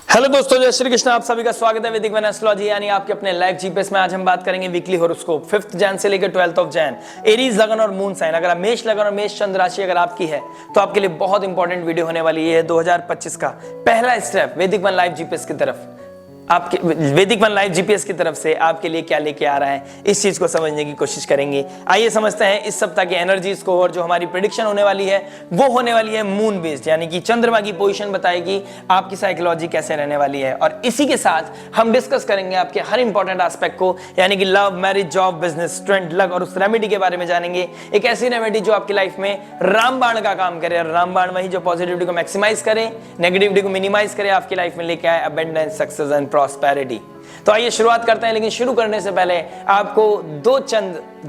Hello दोस्तों, जय श्री कृष्ण। आप सभी का स्वागत है वैदिक वन एस्ट्रोलॉजी यानी आपके अपने लाइव जीपीएस में। आज हम बात करेंगे वीकली हॉरोस्कोप 5 जैन से लेकर 12 जैन। एरीज लगन और मून साइन, अगर आप मेष लगन और मेष चंद्र राशि अगर आपकी है तो आपके लिए बहुत इंपॉर्टेंट वीडियो होने वाली है। 2025 का पहला स्टेप वैदिक वन लाइव जीपीएस की तरफ, आपके वैदिक वन लाइव जीपीएस की तरफ से आपके लिए क्या लेके आ रहा है, इस चीज को समझने की कोशिश करेंगे। आइए समझते हैं इस सप्ताह की एनर्जीज को। और जो हमारी प्रेडिक्शन होने वाली है वो होने वाली है मून बेस्ड, यानी कि चंद्रमा की पोजीशन बताएगी आपकी साइकोलॉजी कैसे रहने वाली है। और इसी के साथ हम डिस्कस करेंगे आपके हर इंपॉर्टेंट एस्पेक्ट को, यानी कि love, marriage, job, business, trend, luck, और उस रेमेडी के बारे में जानेंगे। एक ऐसी रेमेडी जो आपकी लाइफ में रामबाण का काम करे, और रामबाण वही जो पॉजिटिविटी को मैक्सिमाइज करे, नेगेटिविटी को मिनिमाइज करे, आपकी लाइफ में लेके आए अबंडेंस, सक्सेस एंड प्रॉस्पेरिटी। तो आइए शुरुआत करते हैं। लेकिन शुरू करने से पहले आपको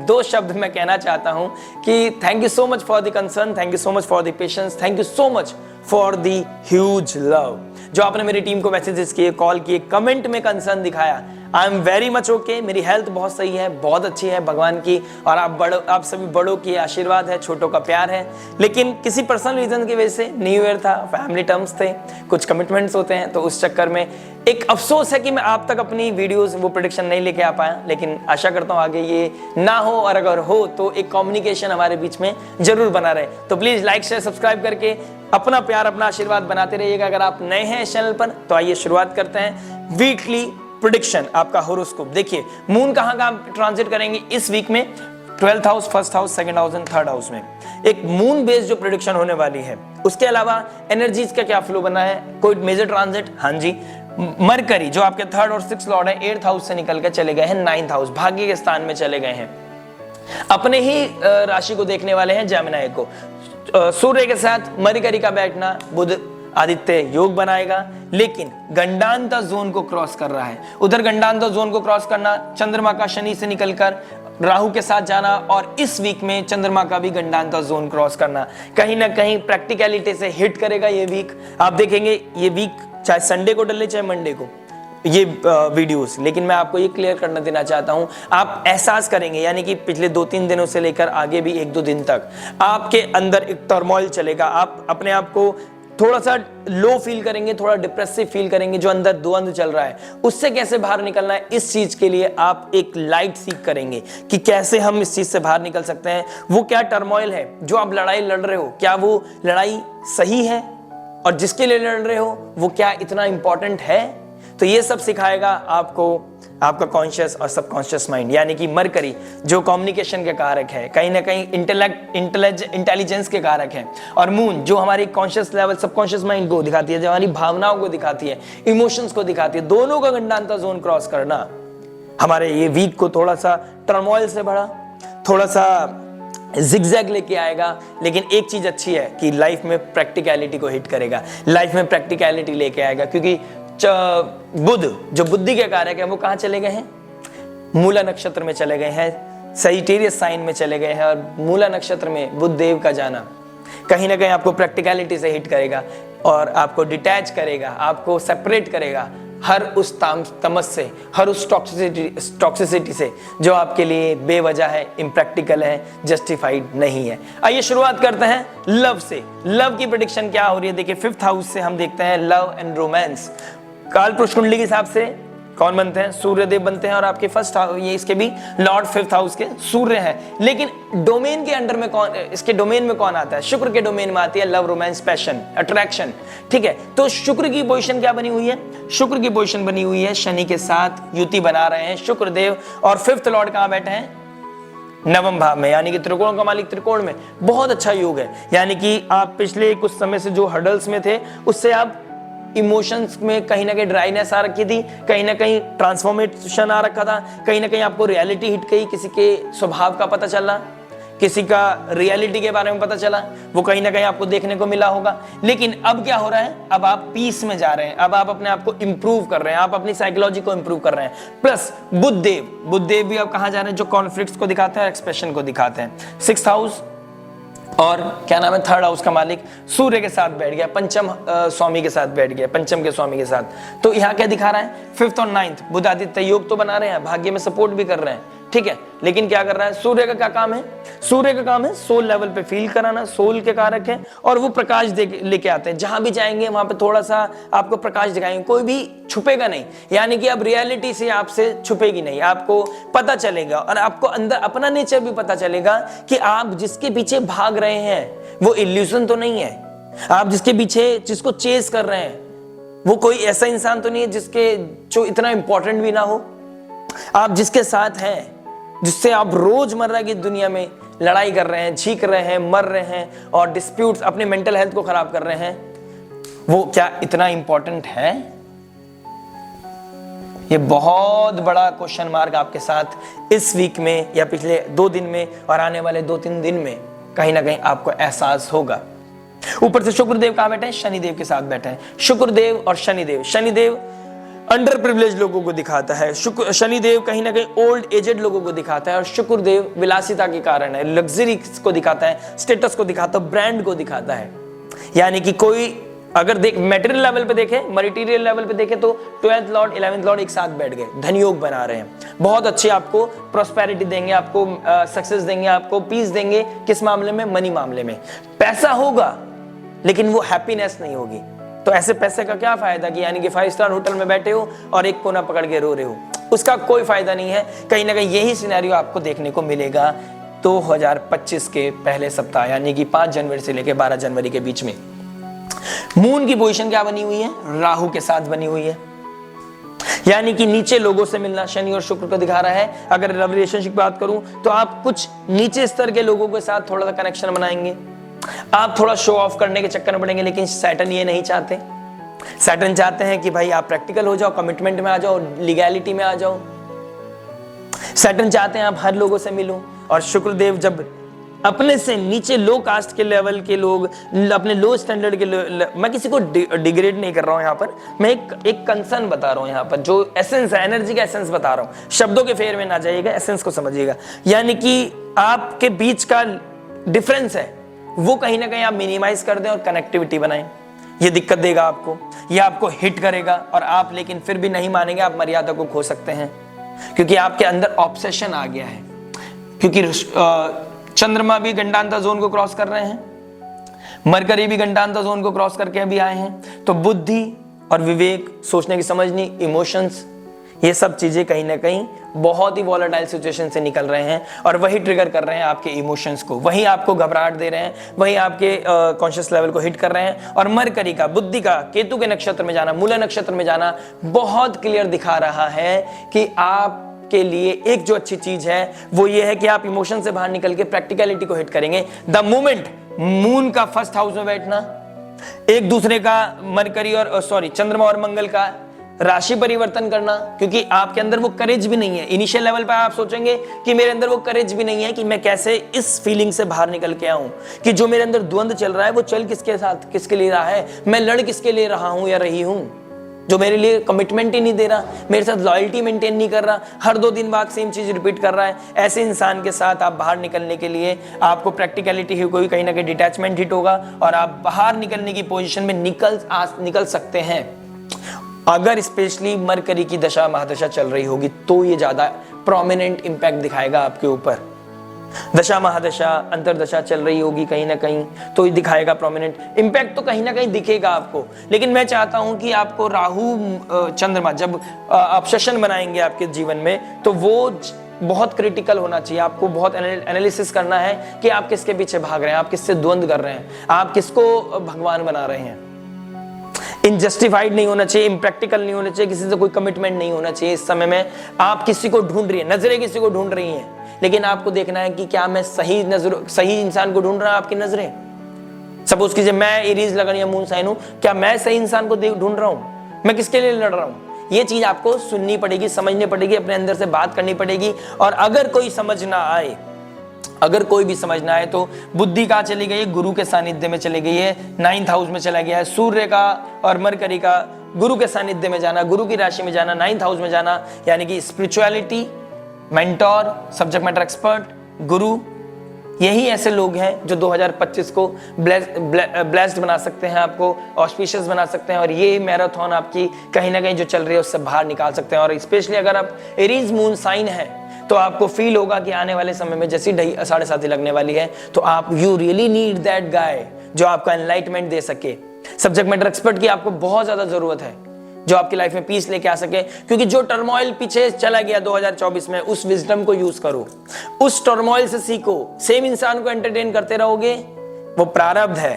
दो शब्द मैं कहना चाहता हूं कि thank you so much for the concern, thank you so much for the patience, thank you so much for the huge love. जो आपने मेरी टीम को मैसेजेस किए, कॉल किए, कमेंट में कंसर्न दिखाया, I am very much okay. मेरी health बहुत सही है, बहुत अच्छी है भगवान की, और आप सभी बड़ों की आशीर्वाद है, छोटों का प्यार है। लेकिन किसी पर्सनल रीजन की वजह से, न्यू ईयर था, फैमिली टर्म्स थे, कुछ कमिटमेंट्स होते हैं, तो उस चक्कर में एक अफसोस है कि मैं आप तक अपनी वीडियोस वो प्रेडिक्शन नहीं लेके आ पाया। लेकिन आशा करता हूँ आगे ये ना हो, और अगर हो तो एक कम्युनिकेशन हमारे बीच में जरूर बना रहे। तो प्लीज लाइक, शेयर, सब्सक्राइब करके अपना प्यार, अपना आशीर्वाद बनाते रहिएगा। अगर आप नए हैं इस चैनल पर तो आइए शुरुआत करते हैं वीकली प्रेडिक्शन, आपका होरोस्कोप। देखिए मून कहां ट्रांजिट करेंगे इस वीक में, 12th house, 1st house, 2nd house and 3rd house में। एक मून बेस्ड जो प्रेडिक्शन होने वाली है। उसके अलावा एनर्जीज का क्या फ्लो बना है, कोई मेजर ट्रांजिट? हाँ जी, मरकरी जो आपके 3rd और 6th लॉर्ड है, 8th हाउस से निकल के चले गए हैं 9th हाउस, भाग्य के स्थान में चले गए हैं। अपने ही राशि को देखने वाले हैं जेमिनी को। सूर्य के साथ मरकरी का बैठना बुध आदित्य योग बनाएगा, लेकिन गंडांतर जोन को क्रॉस कर रहा है। उधर गंडांतर जोन को क्रॉस करना, चंद्रमा का शनि से निकलकर राहु के साथ जाना, और इस वीक में चंद्रमा का भी गंडांतर जोन क्रॉस करना कहीं ना कहीं प्रैक्टिकलिटी से हिट करेगा ये वीक। आप देखेंगे ये वीक चाहे संडे को डले चाहे मंडे को ये वीडियोस, लेकिन मैं आपको ये क्लियर करना देना चाहता हूं, आप एहसास करेंगे, यानी कि पिछले 2-3 दिनों से लेकर आगे भी 1-2 दिन तक आपके अंदर एक टर्मोइल चलेगा। आप अपने आप को थोड़ा सा लो फील करेंगे, थोड़ा डिप्रेसिव फील करेंगे, जो अंदर द्वंद चल रहा है उससे कैसे बाहर निकलना है, इस चीज के लिए आप एक लाइट सीख करेंगे कि कैसे हम इस चीज से बाहर निकल सकते हैं। वो क्या टर्मोइल है जो आप लड़ाई लड़ रहे हो, क्या वो लड़ाई सही है, और जिसके लिए लड़ रहे हो वो क्या इतना इंपॉर्टेंट है? तो ये सब सिखाएगा आपको आपका कॉन्शियस और सबकॉन्शियस माइंड, यानी कि मरकरी जो कम्युनिकेशन के कारक है, कहीं ना कहीं इंटेलिजेंस के कारक है, और मून जो हमारी कॉन्शियस लेवल, सबकॉन्शियस माइंड को दिखाती है, जो हमारी भावनाओं को दिखाती है, इमोशंस को दिखाती है। दोनों का गंडांतर जोन क्रॉस करना हमारे ये वीक को थोड़ा सा टर्मोइल से भरा, थोड़ा सा जिगजैग लेके आएगा। लेकिन एक चीज अच्छी है कि लाइफ में प्रैक्टिकलिटी को हिट करेगा, लाइफ में प्रैक्टिकलिटी लेके आएगा, क्योंकि बुध जो बुद्धि के कारक है वो कहां चले गए हैं? मूला नक्षत्र में चले गए हैं, सजिटेरियस साइन में चले गए हैं, और मूला नक्षत्र में बुध देव का जाना कहीं ना कहीं आपको प्रैक्टिकलिटी से हिट करेगा, और आपको डिटैच करेगा, आपको सेपरेट करेगा हर उस तमस से, हर उस टॉक्सिसिटी से जो आपके लिए बेवजह है, इम्प्रैक्टिकल है, जस्टिफाइड नहीं है। आइए शुरुआत करते हैं लव से। लव की प्रेडिक्शन क्या हो रही है? देखिए 5th हाउस से हम देखते हैं लव एंड रोमांस। काल पुरुष कुंडली के हिसाब से कौन बनते हैं? सूर्यदेव बनते हैं, और आपके फर्स्ट ये इसके भी लॉर्ड 5th हाउस के सूर्य है। लेकिन डोमेन के अंडर में कौन, इसके डोमेन में कौन आता है? शुक्र के डोमेन में आती है लव, रोमांस, पैशन, अट्रैक्शन। ठीक है, तो शुक्र की पोजीशन क्या बनी हुई है? शुक्र की पोजीशन बनी हुई है शनि के साथ युति बना रहे हैं शुक्रदेव, और 5th लॉर्ड कहां बैठे हैं? नवम भाव में, यानी कि त्रिकोण का मालिक त्रिकोण में। बहुत अच्छा योग है, यानी कि आप पिछले कुछ समय से जो हर्डल्स में थे उससे आप इमोशंस में कहीं ना कहीं ड्राइनेस आ रखी थी, कहीं ना कहीं ट्रांसफॉर्मेशन आ रखा था, कहीं ना कहीं आपको रियलिटी हिट गई, किसी के स्वभाव का पता चला, किसी का रियलिटी के बारे में पता चला, वो कहीं ना कहीं आपको देखने को मिला होगा। लेकिन अब क्या हो रहा है? अब आप पीस में जा रहे हैं, अब आप अपने आप को इंप्रूव कर रहे हैं, आप अपनी साइकोलॉजी को इंप्रूव कर रहे हैं। प्लस बुधदेव भी अब कहां जा रहे हैं? जो कॉन्फ्लिक्ट्स को दिखाते हैं, एक्सप्रेशन को दिखाते हैं। 6th हाउस और क्या नाम है 3rd हाउस का मालिक सूर्य के साथ बैठ गया, पंचम स्वामी के साथ बैठ गया, पंचम के स्वामी के साथ। तो यहाँ क्या दिखा रहा है? 5th और 9th बुध आदित्य योग तो बना रहे हैं, भाग्य में सपोर्ट भी कर रहे हैं, ठीक है, लेकिन क्या कर रहा है? सूर्य का क्या काम है? सूर्य का काम है सोल लेवल पे फील कराना, सोल के कारक है, और वो प्रकाश लेके आते हैं। जहां भी जाएंगे वहां पे थोड़ा सा आपको प्रकाश दिखाएंगे, कोई भी छुपेगा नहीं, यानी कि अब रियलिटी से आपसे छुपेगी नहीं, आपको पता चलेगा, और आपको अंदर अपना नेचर भी पता चलेगा कि आप जिसके पीछे भाग रहे हैं वो इल्यूजन तो नहीं है, आप जिसके पीछे जिसको चेस कर रहे हैं वो कोई ऐसा इंसान तो नहीं है जो इतना इंपॉर्टेंट भी ना हो। आप जिसके साथ हैं, जिससे आप रोजमर्रा की दुनिया में लड़ाई कर रहे हैं, झीक रहे हैं, मर रहे हैं और डिस्प्यूट्स, अपने मेंटल हेल्थ को खराब कर रहे हैं, वो क्या इतना इंपॉर्टेंट है? ये बहुत बड़ा क्वेश्चन मार्क आपके साथ इस वीक में या पिछले 2 दिन में और आने वाले 2-3 दिन में कहीं ना कहीं आपको एहसास होगा। ऊपर से शुक्रदेव कहां बैठे हैं? शनिदेव के साथ बैठे हैं। शुक्रदेव और शनिदेव, शनिदेव अंडर प्रिविलेज लोगों को दिखाता है, शनिदेव कहीं ना कहीं ओल्ड एजेड लोगों को दिखाता है, और शुक्रदेव विलासिता के कारण है, लग्जरी को दिखाता है, स्टेटस को दिखाता है, ब्रांड को दिखाता है। यानी कि कोई अगर मटेरियल लेवल पे देखे, मटेरियल लेवल पे देखे तो 12th लॉर्ड 11th लॉर्ड एक साथ बैठ गए, धन योग बना रहे हैं, बहुत अच्छे आपको प्रॉस्पेरिटी देंगे, आपको सक्सेस देंगे, आपको पीस देंगे। किस मामले में? मनी मामले में। पैसा होगा लेकिन वो हैप्पीनेस नहीं होगी। तो ऐसे पैसे का क्या फायदा कि यानी कि 5 स्टार होटल में बैठे हो और एक कोना पकड़ के रो रहे हो, उसका कोई फायदा नहीं है। कहीं ना कहीं यही सिनेरियो आपको देखने को मिलेगा 2025 के पहले सप्ताह, यानी कि 5 जनवरी से लेकर 12 जनवरी के बीच में। मून की पोजीशन क्या बनी हुई है? राहु के साथ बनी हुई है, यानी कि नीचे लोगों से मिलना शनि और शुक्र को दिखा रहा है। अगर लव रिलेशनशिप की बात करूं तो आप कुछ नीचे स्तर के लोगों के साथ थोड़ा सा कनेक्शन बनाएंगे, आप थोड़ा शो ऑफ करने के चक्कर में पड़ेंगे, लेकिन सैटर्न ये नहीं चाहते। सैटर्न चाहते हैं कि भाई आप प्रैक्टिकल हो जाओ, कमिटमेंट में आ जाओ, लीगैलिटी में आ जाओ। सैटर्न चाहते हैं आप हर लोगों से मिलो, और शुक्रदेव जब अपने से नीचे लो कास्ट के लेवल के लोग, अपने लो स्टैंडर्ड के मैं किसी को डिग्रेड नहीं कर रहा हूं, यहां पर मैं एक कंसर्न बता रहा हूं, यहां पर जो एसेंस है, एनर्जी का एसेंस बता रहा हूं, शब्दों के फेर में ना जाइएगा, एसेंस को समझिएगा। यानी कि आपके बीच का डिफरेंस है वो कहीं ना कहीं आप मिनिमाइज कर दें और कनेक्टिविटी बनाएं। ये दिक्कत देगा आपको, ये आपको हिट करेगा, और आप लेकिन फिर भी नहीं मानेंगे, आप मर्यादा को खो सकते हैं, क्योंकि आपके अंदर ऑब्सेशन आ गया है। क्योंकि चंद्रमा भी गंडांता जोन को क्रॉस कर रहे हैं, मरकरी भी गंडांता जोन को क्रॉस करके अभी आए हैं, तो बुद्धि और विवेक, सोचने की समझनी, इमोशंस, ये सब चीजें कहीं ना कहीं बहुत ही वॉलेटाइल सिचुएशन से निकल रहे हैं, और वही ट्रिगर कर रहे हैं आपके इमोशंस को, वही आपको घबराहट दे रहे हैं, वही आपके कॉन्शियस लेवल को हिट कर रहे हैं। और मरकरी का, बुद्धि का केतु के नक्षत्र में जाना, मूला नक्षत्र में जाना बहुत क्लियर दिखा रहा है कि आप के लिए एक जो अच्छी चीज है वो ये है कि आप इमोशन से बाहर निकल के प्रैक्टिकलिटी को हिट करेंगे। द मोमेंट मून का फर्स्ट हाउस में बैठना, एक दूसरे का मरकरी और चंद्रमा और मंगल का राशि परिवर्तन करना, क्योंकि आपके अंदर वो करेज भी नहीं है। इनिशियल लेवल पर आप सोचेंगे कि मेरे अंदर वो करेज भी नहीं है कि मैं कैसे इस फीलिंग से बाहर निकल के आऊं, कि जो मेरे अंदर द्वंद चल रहा है वो चल किसके साथ, किसके लिए रहा है, मैं लड़ किसके लिए रहा हूं या रही हूं, जो मेरे लिए कमिटमेंट ही नहीं दे रहा, मेरे साथ लॉयल्टी मेंटेन नहीं कर रहा, हर 2 दिन बाद सेम चीज रिपीट कर रहा है। ऐसे इंसान के साथ आप बाहर निकलने के लिए आपको प्रैक्टिकलिटी ही कोई कहीं ना कहीं डिटैचमेंट हिट होगा, और आप बाहर निकलने की पोजीशन में निकल सकते हैं। अगर स्पेशली मरकरी की दशा महादशा चल रही होगी तो ये ज्यादा प्रोमिनेंट इंपैक्ट दिखाएगा आपके ऊपर। दशा महादशा अंतरदशा चल रही होगी कहीं ना कहीं तो ये दिखाएगा प्रोमिनेंट इंपैक्ट, तो कहीं ना कहीं दिखेगा आपको। लेकिन मैं चाहता हूं कि आपको राहु चंद्रमा जब ऑब्सेशन बनाएंगे आपके जीवन में, तो वो बहुत क्रिटिकल होना चाहिए। आपको बहुत एनालिसिस करना है कि आप किसके पीछे भाग रहे हैं, आप किससे द्वंद्व कर रहे हैं, आप किसको भगवान बना रहे हैं। इनजस्टिफाइड नहीं होना चाहिए, इम्प्रैक्टिकल नहीं होना चाहिए, किसी से कोई कमिटमेंट नहीं होना चाहिए। इस समय में आप किसी को ढूंढ रही है, नजरें किसी को ढूंढ रही हैं, लेकिन आपको देखना है कि क्या मैं सही इंसान को ढूंढ रहा हूं। आपकी नजरें, सपोज कीजिए मैं एरीज लगन या मून साइन हूं, क्या मैं सही इंसान को ढूंढ रहा हूं, मैं किसके लिए लड़ रहा हूं। ये चीज आपको सुननी पड़ेगी, समझनी पड़ेगी, अपने अंदर से बात करनी पड़ेगी। और अगर कोई समझ ना आए, अगर कोई भी समझ ना आए, तो बुद्धि कहां चली गई है, गुरु के सानिध्य में चली गई है, 9th हाउस में चला गया है। सूर्य का और मरकरी का गुरु के सानिध्य में जाना, गुरु की राशि में जाना, 9th हाउस में जाना, यानी कि spirituality, mentor, subject matter expert, गुरु, यही ऐसे लोग हैं जो 2025 को ब्लेस्ड बना सकते हैं, आपको ऑस्पिशियस बना सकते हैं। और ये मैराथन आपकी कहीं ना कहीं जो चल रही है उससे बाहर निकाल सकते हैं। और स्पेशली अगर आप एरीज मून साइन है तो आपको फील होगा कि आने वाले समय में जैसी 7:30 लगने वाली है तो आप you really need that guy जो आपको एनलाइटमेंट दे सके। सब्जेक्ट मैटर एक्सपर्ट की आपको बहुत ज्यादा जरूरत है जो आपकी लाइफ में पीस लेके आ सके, क्योंकि जो टर्मोइल पीछे चला गया 2024 में, उस विजडम को यूज करो, उस टर्मोइल से सीखो। सेम इंसान को एंटरटेन करते रहोगे, वो प्रारब्ध है,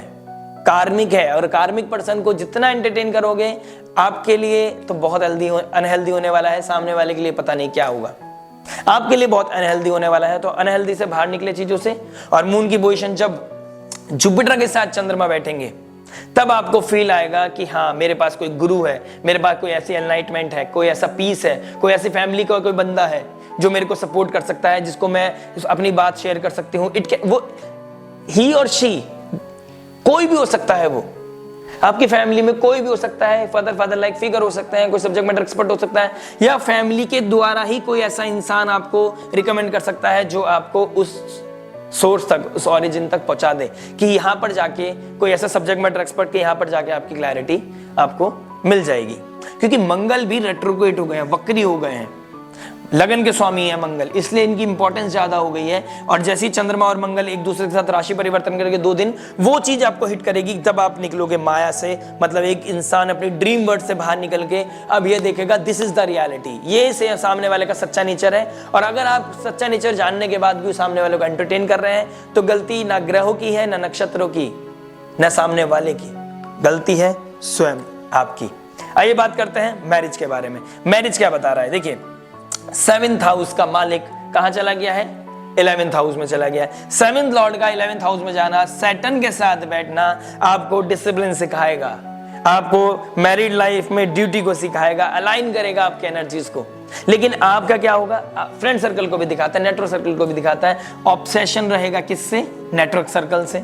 कार्मिक है, और कार्मिक पर्सन को जितना एंटरटेन करोगे आपके लिए तो बहुत अनहेल्दी होने वाला है, सामने वाले के लिए पता नहीं क्या होगा, आपके लिए बहुत अनहेल्दी होने वाला है। तो अनहेल्दी से बाहर निकले चीजों से। और मून की पोजीशन जब जुपिटर के साथ चंद्रमा बैठेंगे तब आपको फील आएगा कि हाँ मेरे पास कोई गुरु है, मेरे पास कोई ऐसी एनलाइटमेंट है, कोई ऐसा पीस है, कोई ऐसी फैमिली का कोई बंदा है जो मेरे को सपोर्ट कर सकता है, जिसको मैं अपनी बात शेयर कर सकती हूँ। वो ही और शी कोई भी हो सकता है, वो आपकी फैमिली में कोई भी हो सकता है, फादर लाइक फिगर हो सकते हैं, कोई सब्जेक्ट मैटर एक्सपर्ट हो सकता है, या फैमिली के द्वारा ही कोई ऐसा इंसान आपको रिकमेंड कर सकता है जो आपको उस सोर्स तक, उस ओरिजिन तक पहुंचा दे कि यहां पर जाके कोई ऐसा सब्जेक्ट मैटर एक्सपर्ट के यहां पर जाके आपकी क्लैरिटी आपको मिल जाएगी। क्योंकि मंगल भी रेट्रोग्रेड हो गए हैं, वक्री हो गए हैं, लगन के स्वामी है मंगल, इसलिए इनकी इंपॉर्टेंस ज्यादा हो गई है। और जैसे ही चंद्रमा और मंगल एक दूसरे के साथ राशि परिवर्तन करके 2 दिन, वो चीज आपको हिट करेगी तब आप निकलोगे माया से। मतलब एक इंसान अपनी ड्रीम वर्ल्ड से बाहर निकल के अब ये देखेगा दिस इज द रियलिटी, ये से सामने वाले का सच्चा नेचर है। और अगर आप सच्चा नेचर जानने के बाद भी सामने वाले को एंटरटेन कर रहे हैं तो गलती ना ग्रहों की है, ना नक्षत्रों की, ना सामने वाले की, गलती है स्वयं आपकी। आइए बात करते हैं मैरिज के बारे में। मैरिज क्या बता रहा है, देखिए 7th हाउस का मालिक कहां चला गया है, 11th हाउस में चला गया है। 7th लॉर्ड का 11th हाउस में जाना, सैटर्न के साथ बैठना आपको डिसिप्लिन सिखाएगा, आपको मैरिड लाइफ में ड्यूटी को सिखाएगा, अलाइन करेगा आपके एनर्जीज को। लेकिन आपका क्या होगा, फ्रेंड सर्कल को भी दिखाता है, नेटवर्क सर्कल को भी दिखाता है। ऑब्सेशन रहेगा किससे, नेटवर्क सर्कल से।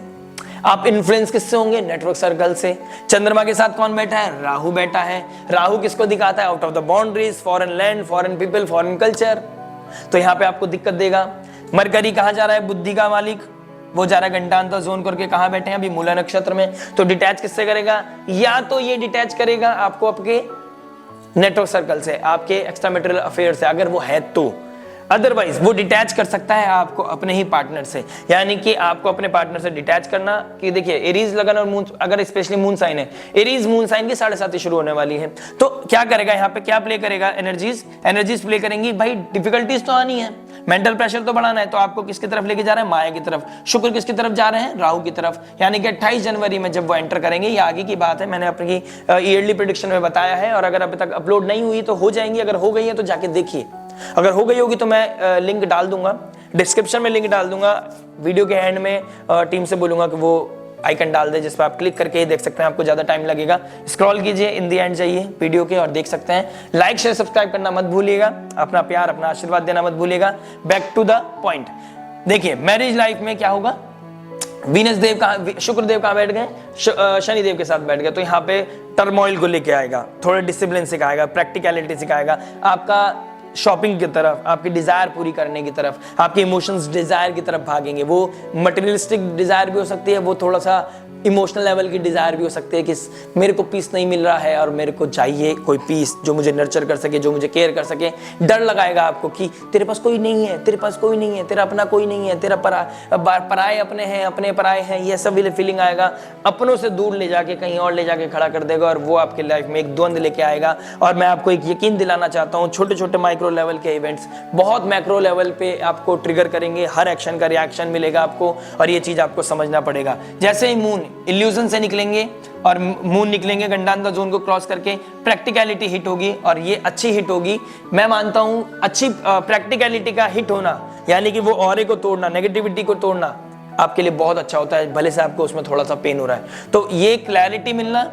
आप इन्फ्लुएंस किससे होंगे, नेटवर्क सर्कल से। चंद्रमा के साथ कौन बैठा है, राहु बैठा है। राहु किसको दिखाता है, out of the boundaries, foreign land, foreign people, foreign culture, तो यहां पे आपको दिक्कत देगा। मरकरी कहां जा रहा है, बुद्धि का मालिक, वो जा रहा है घंटांतर जोन करके, कहां बैठे हैं अभी, मूला नक्षत्र में। तो डिटैच किससे करेगा, या तो ये डिटैच करेगा आपको आपके नेटवर्क सर्कल से, आपके एक्स्ट्रा मैरिटल अफेयर से, अगर वो है तो। अदरवाइज वो डिटैच कर सकता है आपको अपने ही पार्टनर से, यानी कि आपको अपने पार्टनर से डिटैच करना। कि देखिए एरीज लगन और मून, अगर स्पेशली मून साइन है, एरीज मून साइन की 7:30 शुरू होने वाली है, तो क्या करेगा यहाँ पे, क्या प्ले करेगा, एनर्जीज प्ले करेंगी। भाई डिफिकल्टीज तो आनी है, मेंटल प्रेशर तो बढ़ाना है, तो आपको किसकी तरफ लेके जा रहे हैं, माया की तरफ। शुक्र किसकी तरफ जा रहे हैं, राहु की तरफ। यानी कि 28 जनवरी में जब वो एंटर करेंगे, ये आगे की बात है, मैंने अपनी ईयरली प्रेडिक्शन में बताया है, और अगर अभी तक अपलोड नहीं हुई तो हो जाएंगी, अगर हो गई है तो जाके देखिए, अगर हो गई होगी तो मैं लिंक डाल दूंगा, डिस्क्रिप्शन में लिंक डाल दूंगा, वीडियो के एंड में टीम से बोलूंगा कि वो आइकन डाल दे जिस पर आप क्लिक करके ही देख सकते हैं, आपको ज्यादा टाइम लगेगा। स्क्रॉल कीजिए, इन दी एंड जाइए वीडियो के और देख सकते हैं। लाइक शेयर सब्सक्राइब करना मत भूलिएगा, अपना प्यार अपना आशीर्वाद देना मत भूलिएगा। बैक टू द पॉइंट, देखिए मैरिज लाइफ में क्या होगा, वीनस देव कहां, शुक्र देव कहां बैठ गए, शनि देव के साथ बैठ गए, तो यहाँ पे टर्मोइल को लेके आएगा, थोड़ा डिसिप्लिन सिखाएगा, प्रैक्टिकलिटी सिखाएगा, आपका शॉपिंग की तरफ, आपकी डिजायर पूरी करने की तरफ, आपके इमोशंस डिजायर की तरफ भागेंगे। वो मटेरियलिस्टिक डिजायर भी हो सकती है, वो थोड़ा सा इमोशनल लेवल की डिजायर भी हो सकती है कि मेरे को पीस नहीं मिल रहा है और मेरे को चाहिए कोई पीस जो मुझे नर्चर कर सके, जो मुझे केयर कर सके। डर लगाएगा आपको कि तेरे पास कोई नहीं है, तेरे पास कोई नहीं है, तेरा अपना कोई नहीं है, तेरा पराए अपने हैं, अपने पराए हैं, ये सब फीलिंग आएगा। अपनों से दूर ले जाके कहीं और ले जाके खड़ा कर देगा, और वो आपके लाइफ में एक द्वंद लेके आएगा। और मैं आपको एक यकीन दिलाना चाहता हूँ, छोटे छोटे माइक्रो लेवल के इवेंट्स बहुत मैक्रो लेवल पे आपको ट्रिगर करेंगे, हर एक्शन का रिएक्शन मिलेगा आपको, और ये चीज आपको समझना पड़ेगा। जैसे ही मून इल्यूजन से निकलेंगे और मून निकलेंगे गंडांतर जोन को क्रॉस करके, प्रैक्टिकलिटी हिट होगी, और ये अच्छी हिट होगी। मैं मानता हूं अच्छी प्रैक्टिकलिटी का हिट होना, यानी कि वो ऑरे को तोड़ना, नेगेटिविटी को तोड़ना आपके लिए बहुत अच्छा होता है, भले से आपको उसमें थोड़ा सा पेन हो रहा है। तो ये क्लैरिटी मिलना,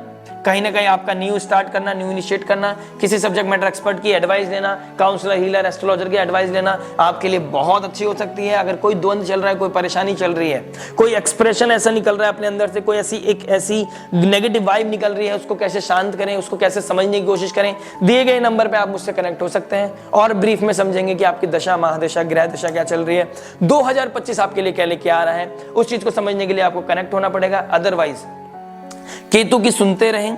कहीं ना कहीं आपका न्यू स्टार्ट करना, न्यू इनिशिएट करना, किसी सब्जेक्ट मैटर एक्सपर्ट की एडवाइस लेना, काउंसलर, हीलर, एस्ट्रोलॉजर की एडवाइस लेना आपके लिए बहुत अच्छी हो सकती है। अगर कोई द्वंद चल रहा है, कोई परेशानी चल रही है, कोई एक्सप्रेशन ऐसा निकल रहा है अपने अंदर से, कोई ऐसी नेगेटिव वाइब निकल रही है, उसको कैसे शांत करें, उसको कैसे समझने की कोशिश करें, दिए गए नंबर पे आप मुझसे कनेक्ट हो सकते हैं और ब्रीफ में समझेंगे कि आपकी दशा, महादशा, ग्रह दशा क्या चल रही है, 2025 आपके लिए क्या लेके आ रहा है। उस चीज को समझने के लिए आपको कनेक्ट होना पड़ेगा। अदरवाइज केतु की सुनते रहें,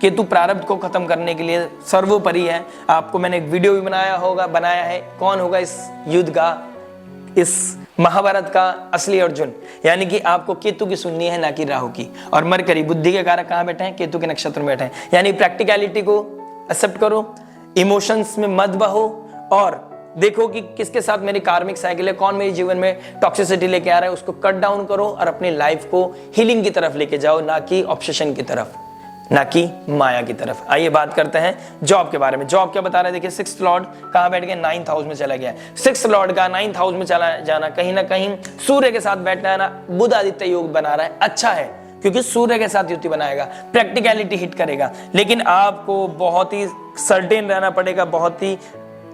केतु प्रारब्ध को खत्म करने के लिए सर्वोपरि है। आपको मैंने एक वीडियो भी बनाया है, कौन होगा इस युद्ध का, इस महाभारत का असली अर्जुन, यानी कि आपको केतु की सुननी है ना कि राहु की। और मरकरी बुद्धि के कारक कहां बैठे हैं, केतु के नक्षत्र में बैठे हैं। यानी प्रैक्टिकलिटी को एक्सेप्ट करो, इमोशंस में मत बहो और देखो कि किसके साथ मेरी कार्मिक साइकिल है, कौन मेरे जीवन में टॉक्सिसिटी लेके आ रहा है, उसको कट डाउन करो और अपनी लाइफ को हीलिंग की तरफ लेके जाओ, ना कि ऑब्सेशन की तरफ, ना कि माया की तरफ। आइए बात करते हैं जॉब के बारे में। जॉब क्या बता रहे हैं, देखिए 6th लॉर्ड कहां बैठ गया, 9th हाउस में चला गया। 6th लॉर्ड का 9th हाउस में चला जाना कहीं ना कहीं सूर्य के साथ बैठना है ना, बुध आदित्य योग बना रहा है, अच्छा है क्योंकि सूर्य के साथ युति बनाएगा, प्रैक्टिकलिटी हिट करेगा। लेकिन आपको बहुत ही सर्टेन रहना पड़ेगा, बहुत ही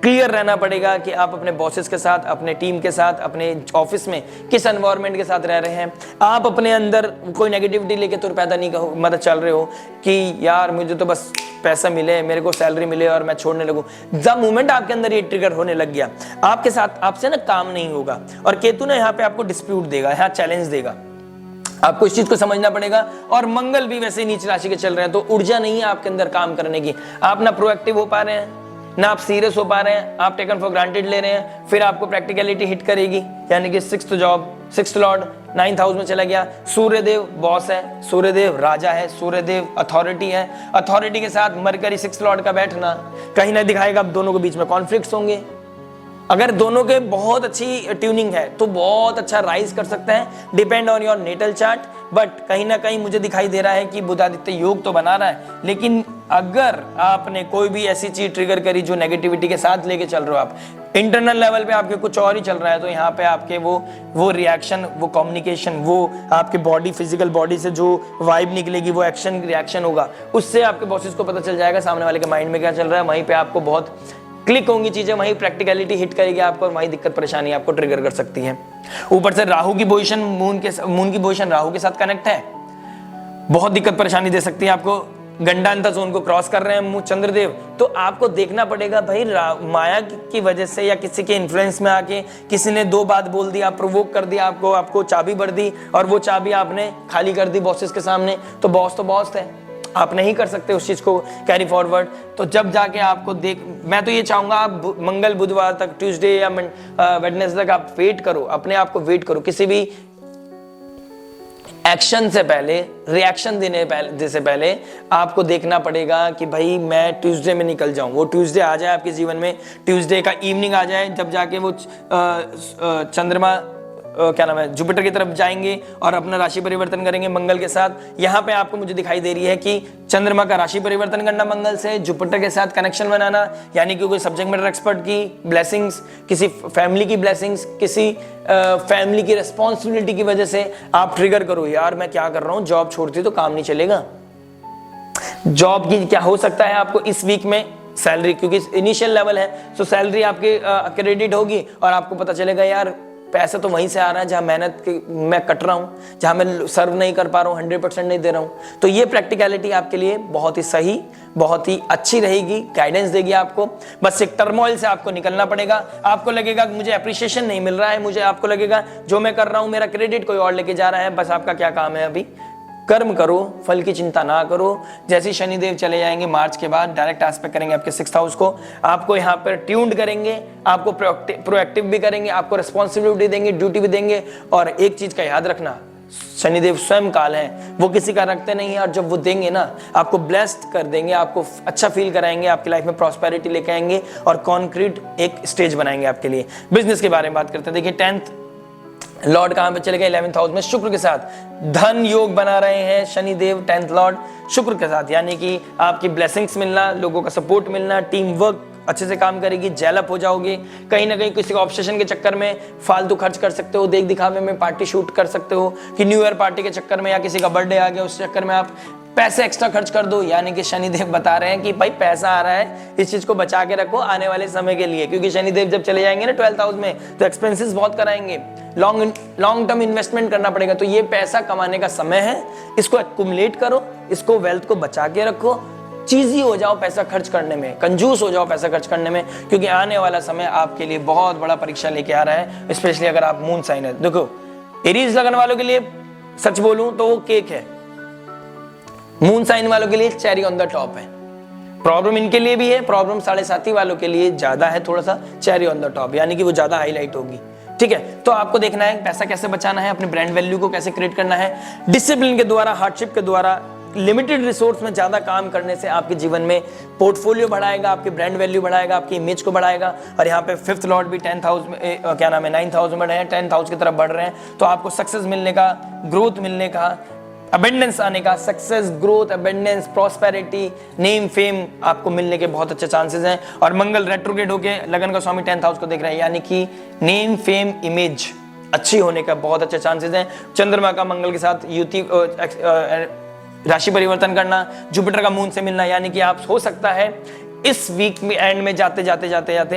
क्लियर रहना पड़ेगा कि आप अपने बॉसेस के साथ, अपने टीम के साथ, अपने ऑफिस में किस एनवायरनमेंट के साथ रह रहे हैं। आप अपने अंदर कोई नेगेटिविटी लेके तो पैदा नहीं मतलब चल रहे हो कि यार मुझे तो बस पैसा मिले, मेरे को सैलरी मिले और मैं छोड़ने लगूं। जब मोमेंट आपके अंदर ये ट्रिगर होने लग गया, आपके साथ आपसे ना काम नहीं होगा और केतु ने यहाँ पे आपको डिस्प्यूट देगा, यहाँ चैलेंज देगा। आपको इस चीज को समझना पड़ेगा। और मंगल भी वैसे नीच राशि के चल रहे हैं, तो ऊर्जा नहीं है आपके अंदर काम करने की। आप ना प्रोएक्टिव हो पा रहे हैं, ना आप सीरियस हो पा रहे हैं, आप टेकन फॉर ग्रांटेड ले रहे हैं, फिर आपको प्रैक्टिकलिटी हिट करेगी। यानी कि 6th job, 6th Lord 9th house में चला गया। सूर्यदेव बॉस है, सूर्यदेव राजा है, सूर्यदेव अथॉरिटी है। अथॉरिटी के साथ मरकरी 6th लॉर्ड का बैठना कहीं ना दिखाएगा अब दोनों के बीच में कॉन्फ्लिक्ट्स होंगे। अगर दोनों के बहुत अच्छी ट्यूनिंग है तो बहुत अच्छा राइज कर सकते हैं, depend on your natal chart. But कहीं ना कहीं मुझे दिखाई दे रहा है कि बुधादित्य योग तो बना रहा है, लेकिन अगर आपने कोई भी ऐसी चीज ट्रिगर करी जो नेगेटिविटी के साथ लेके चल रहे हो, आप इंटरनल लेवल पे आपके कुछ और ही चल रहा है, तो यहाँ पे आपके वो रिएक्शन, वो कम्युनिकेशन, वो आपके बॉडी, फिजिकल बॉडी से जो वाइब निकलेगी, वो एक्शन रिएक्शन होगा, उससे आपके बॉसेस को पता चल जाएगा सामने वाले के माइंड में क्या चल रहा है। वहीं पे आपको बहुत क्लिक होंगी चीजें, वहीं प्रैक्टिकलिटी हिट करेगी आपको और वहीं दिक्कत परेशानी आपको ट्रिगर कर सकती है। ऊपर से राहु की पोजीशन, मून की पोजीशन राहु के साथ कनेक्ट है, बहुत दिक्कत परेशानी दे सकती है आपको। गंडांतर जोन को क्रॉस कर रहे हैं चंद्रदेव, तो आपको देखना पड़ेगा भाई माया की वजह से या किसी के इन्फ्लुएंस में आके किसी ने दो बात बोल दिया, प्रोवोक कर दिया आपको चाबी भर दी और वो चाबी आपने खाली कर दी बॉसेस के सामने, तो बॉस है, आप नहीं कर सकते उस चीज को कैरी फॉरवर्ड। तो जब जाके आपको मैं तो ये चाहूंगा आप मंगल बुधवार तक, ट्यूसडे या वेडनेसडे तक आप वेट करो, अपने आप को वेट करो। किसी भी एक्शन से पहले, रिएक्शन देने से पहले आपको देखना पड़ेगा कि भाई मैं ट्यूसडे में निकल जाऊं। वो ट्यूसडे आ जाए आपके जीवन में, ट्यूसडे का इवनिंग आ जाए, जब जाके वो चंद्रमा क्या नाम है, जुपिटर की तरफ जाएंगे और अपना राशि परिवर्तन करेंगे मंगल के साथ। यहाँ पे आपको मुझे दिखाई दे रही है कि चंद्रमा का राशि परिवर्तन करना मंगल से, जुपिटर के साथ कनेक्शन बनाना, यानी कि कोई सब्जेक्ट मैटर एक्सपर्ट की ब्लेसिंग्स, किसी फैमिली की ब्लेसिंग्स, किसी फैमिली की रिस्पॉन्सिबिलिटी की वजह से आप ट्रिगर करो, यार मैं क्या कर रहा हूँ, जॉब छोड़ती तो काम नहीं चलेगा। जॉब की क्या हो सकता है आपको इस वीक में सैलरी, क्योंकि इनिशियल लेवल है, तो सैलरी आपके क्रेडिट होगी और आपको पता चलेगा यार पैसा तो वहीं से आ रहा है जहां मेहनत मैं कट रहा हूं, जहां मैं सर्व नहीं कर पा रहा हूं, 100% नहीं दे रहा हूं। तो ये प्रैक्टिकलिटी आपके लिए बहुत ही सही, बहुत ही अच्छी रहेगी, गाइडेंस देगी आपको। बस एक टर्मोइल से आपको निकलना पड़ेगा। आपको लगेगा कि मुझे अप्रिशिएशन नहीं मिल रहा है, आपको लगेगा जो मैं कर रहा हूं मेरा क्रेडिट कोई और लेके जा रहा है। बस आपका क्या काम है, अभी कर्म करो, फल की चिंता ना करो। जैसे शनिदेव चले जाएंगे मार्च के बाद, डायरेक्ट एस्पेक्ट करेंगे आपके 6th हाउस को, आपको यहाँ पर ट्यून्ड करेंगे, आपको प्रोएक्टिव भी करेंगे, आपको रिस्पॉन्सिबिलिटी देंगे, ड्यूटी भी देंगे। और एक चीज का याद रखना, शनिदेव स्वयं काल है, वो किसी का रखते नहीं है, और जब वो देंगे ना आपको ब्लेस्ड कर देंगे, आपको अच्छा फील कराएंगे, आपकी लाइफ में प्रॉस्पेरिटी लेके आएंगे और कॉन्क्रीट एक स्टेज बनाएंगे आपके लिए। बिजनेस के बारे में बात करते हैं, देखिए 10th लॉर्ड कहां पे चले गए, 11th हाउस में शुक्र के साथ धन योग बना रहे हैं शनिदेव, 10th लॉर्ड शुक्र के साथ, यानी कि आपकी ब्लेसिंग्स मिलना, लोगों का सपोर्ट मिलना, टीम वर्क अच्छे से काम करेगी, जेलअप हो जाओगे, कहीं ना कहीं किसी ऑब्सेशन के चक्कर में फालतू खर्च कर सकते हो, देख दिखावे में पार्टी शूट कर सकते हो, कि न्यू ईयर पार्टी के चक्कर में या किसी का बर्थडे आ गया उस चक्कर में आप पैसे एक्स्ट्रा खर्च कर दो। यानी कि शनिदेव बता रहे हैं कि भाई पैसा आ रहा है, इस चीज को बचा के रखो आने वाले समय के लिए, क्योंकि शनिदेव जब चले जाएंगे ना 12th हाउस में तो एक्सपेंसेस बहुत कराएंगे, लॉन्ग टर्म इन्वेस्टमेंट करना पड़ेगा। तो ये पैसा कमाने का समय है, इसको एक्युमुलेट करो, इसको वेल्थ को बचा के रखो, चीजी हो जाओ पैसा खर्च करने में, कंजूस हो जाओ पैसा खर्च करने में, क्योंकि आने वाला समय आपके लिए बहुत बड़ा परीक्षा लेके आ रहा है, स्पेशली अगर आप मून साइन है। देखो एरीज लगन वालों के लिए सच बोलूं तो वो केक है, मून साइन वालों के लिए चेरी ऑन द टॉप है। प्रॉब्लम इनके लिए भी है, प्रॉब्लम 7.5 वालों के लिए ज्यादा है, थोड़ा सा चेरी ऑन द टॉप, यानी कि वो ज्यादा हाईलाइट होगी। ठीक है, तो आपको देखना है पैसा कैसे बचाना है, अपने ब्रांड वैल्यू को कैसे क्रिएट करना है। डिसिप्लिन के द्वारा, हार्डशिप के द्वारा, लिमिटेड रिसोर्स में ज्यादा काम करने से आपके जीवन में पोर्टफोलियो बढ़ाएगा, आपकी ब्रांड वैल्यू बढ़ाएगा, आपकी इमेज को बढ़ाएगा। और यहाँ पे 5th लॉर्ड भी 10,000 में क्या नाम है 9,000 में हैं, 10,000 की तरफ बढ़ रहे हैं। तो आपको सक्सेस मिलने का, ग्रोथ मिलने का, अबेंडेंस आने का, success, growth, abundance, prosperity, name, fame आपको मिलने के बहुत अच्छे चांसेस हैं। और मंगल रेट्रोग्रेड होके लगन का स्वामी 10th को देख रहे हैं, यानी कि नेम, फेम, इमेज अच्छी होने का बहुत अच्छे चांसेस हैं। चंद्रमा का मंगल के साथ युति, राशि परिवर्तन करना, जुपिटर का मून से मिलना, यानी कि आप हो सकता है इस वीक में एंड में जाते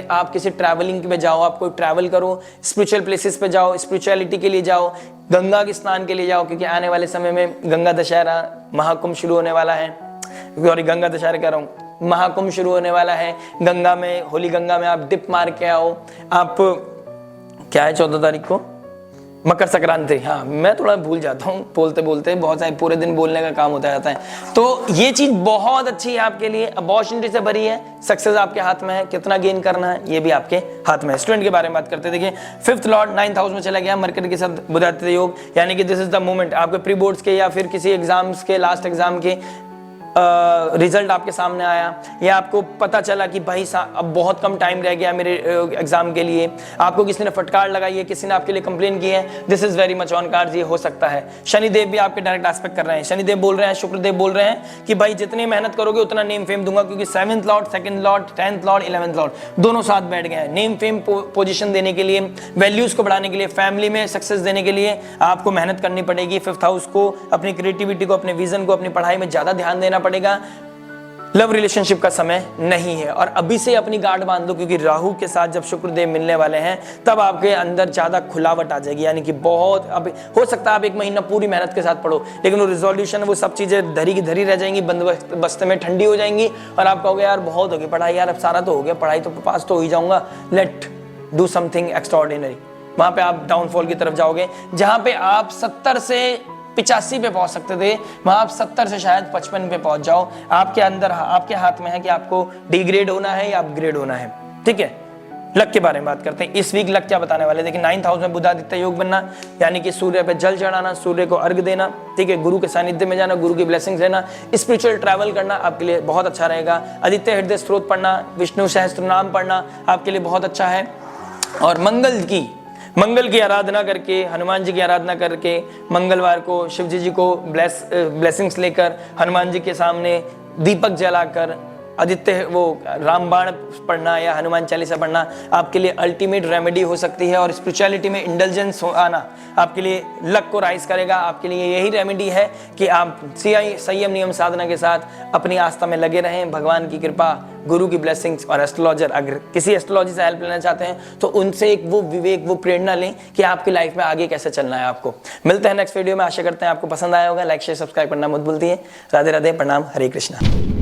आप किसी ट्रैवलिंग पे जाओ, आप कोई ट्रैवल करो, स्पिरिचुअल प्लेसेस पे जाओ, स्पिरिचुअलिटी के लिए जाओ, गंगा के स्नान के लिए जाओ, क्योंकि आने वाले समय में गंगा दशहरा महाकुंभ शुरू होने वाला है। सॉरी, गंगा दशहरा कह रहा हूँ, महाकुंभ शुरू होने वाला है। गंगा में, होली गंगा में आप डिप मार के आओ। आप क्या है 14 तारीख को मकर संक्रांति, हाँ मैं थोड़ा भूल जाता हूँ बोलते बोलते, बहुत सारे पूरे दिन बोलने का काम होता जाता है। तो ये चीज बहुत अच्छी है आपके लिए, अपॉर्चुनिटी से भरी है। सक्सेस आपके हाथ में है, कितना गेन करना है ये भी आपके हाथ में है। स्टूडेंट के बारे में बात करते हैं, देखिए 5th लॉर्ड 9th में चला गया, मरकरी के साथ बुधादित्य योग, यानी कि दिस इज द मोमेंट आपके प्री बोर्ड्स के या फिर किसी एग्जाम्स के, लास्ट एग्जाम के रिजल्ट आपके सामने आया, या आपको पता चला कि भाई अब बहुत कम टाइम रह गया मेरे एग्जाम के लिए, आपको किसी ने फटकार लगाई है, किसी ने आपके लिए कंप्लेन की है, this is very much on cards, ये हो सकता है। शनिदेव भी आपके डायरेक्ट एस्पेक्ट कर रहे हैं, शनिदेव बोल रहे हैं, शुक्रदेव बोल रहे हैं कि भाई जितनी मेहनत करोगे उतना नेम फेम दूंगा, क्योंकि 7th Lord, 2nd Lord, 10th Lord, 11th Lord दोनों साथ बैठ गए हैं। नेम फेम पोजीशन देने के लिए, वैल्यूज को बढ़ाने के लिए, फैमिली में सक्सेस देने के लिए आपको मेहनत करनी पड़ेगी। 5th हाउस को, अपनी क्रिएटिविटी को, अपने विजन को, अपनी पढ़ाई में ज्यादा ध्यान देना पड़ेगा। लव रिलेशनशिप का समय नहीं है, और अभी से अपनी गार्ड बांध लो, क्योंकि राहु के साथ जब शुक्रदेव मिलने वाले हैं तब आपके अंदर ज्यादा खुलावट आ जाएगी, यानी कि बहुत, अब हो सकता है आप 1 महीना पूरी मेहनत के साथ पढ़ो, लेकिन वो रिजोल्यूशन, वो सब चीजें धरी की धरी रह जाएंगी, बस्ते में ठंडी हो जाएंगी, और आप कहोगे यार बहुत हो गई पढ़ाई, यार अब सारा तो हो गया, पढ़ाई तो पास तो हो ही जाऊंगा, लेट डू समथिंग एक्स्ट्राऑर्डिनरी। वहां पे आप डाउनफॉल की तरफ जाओगे। जहां पे आप 70 से 85 पे पहुंच सकते थे, वहां आप 70 से शायद 55 पे पहुंच जाओ। आपके अंदर, आपके हाथ में है कि आपको डिग्रेड होना है या अपग्रेड होना है। ठीक है, लक के बारे में बात करते हैं। इस वीक लक क्या बताने वाले, देखिए 9th हाउस में बुधादित्य योग बनना, यानी कि सूर्य पे जल चढ़ाना, सूर्य को अर्घ देना, ठीक है, गुरु के सानिध्य में जाना, गुरु की ब्लेसिंग्स लेना, स्पिरिचुअल ट्रैवल करना आपके लिए बहुत अच्छा रहेगा। आदित्य हृदय स्त्रोत पढ़ना, विष्णु सहस्त्र नाम पढ़ना आपके लिए बहुत अच्छा है। और मंगल की आराधना करके, हनुमान जी की आराधना करके, मंगलवार को शिव जी को ब्लेसिंग्स लेकर, हनुमान जी के सामने दीपक जलाकर, आदित्य वो रामबाण पढ़ना या हनुमान चालीसा पढ़ना आपके लिए अल्टीमेट रेमेडी हो सकती है। और स्पिरिचुअलिटी में इंडल्जेंस आना आपके लिए लक को राइज करेगा। आपके लिए यही रेमेडी है कि आप संयम नियम साधना के साथ अपनी आस्था में लगे रहें, भगवान की कृपा, गुरु की ब्लेसिंग्स। और एस्ट्रोलॉजर, अगर किसी एस्ट्रोलॉजी से हेल्प लेना चाहते हैं तो उनसे एक वो विवेक, वो प्रेरणा लें कि आपकी लाइफ में आगे कैसे चलना है आपको। मिलते हैं नेक्स्ट वीडियो में, आशा करते हैं आपको पसंद आया होगा। लाइक शेयर सब्सक्राइब करना मत भूलिए। राधे राधे, प्रणाम, हरे कृष्णा।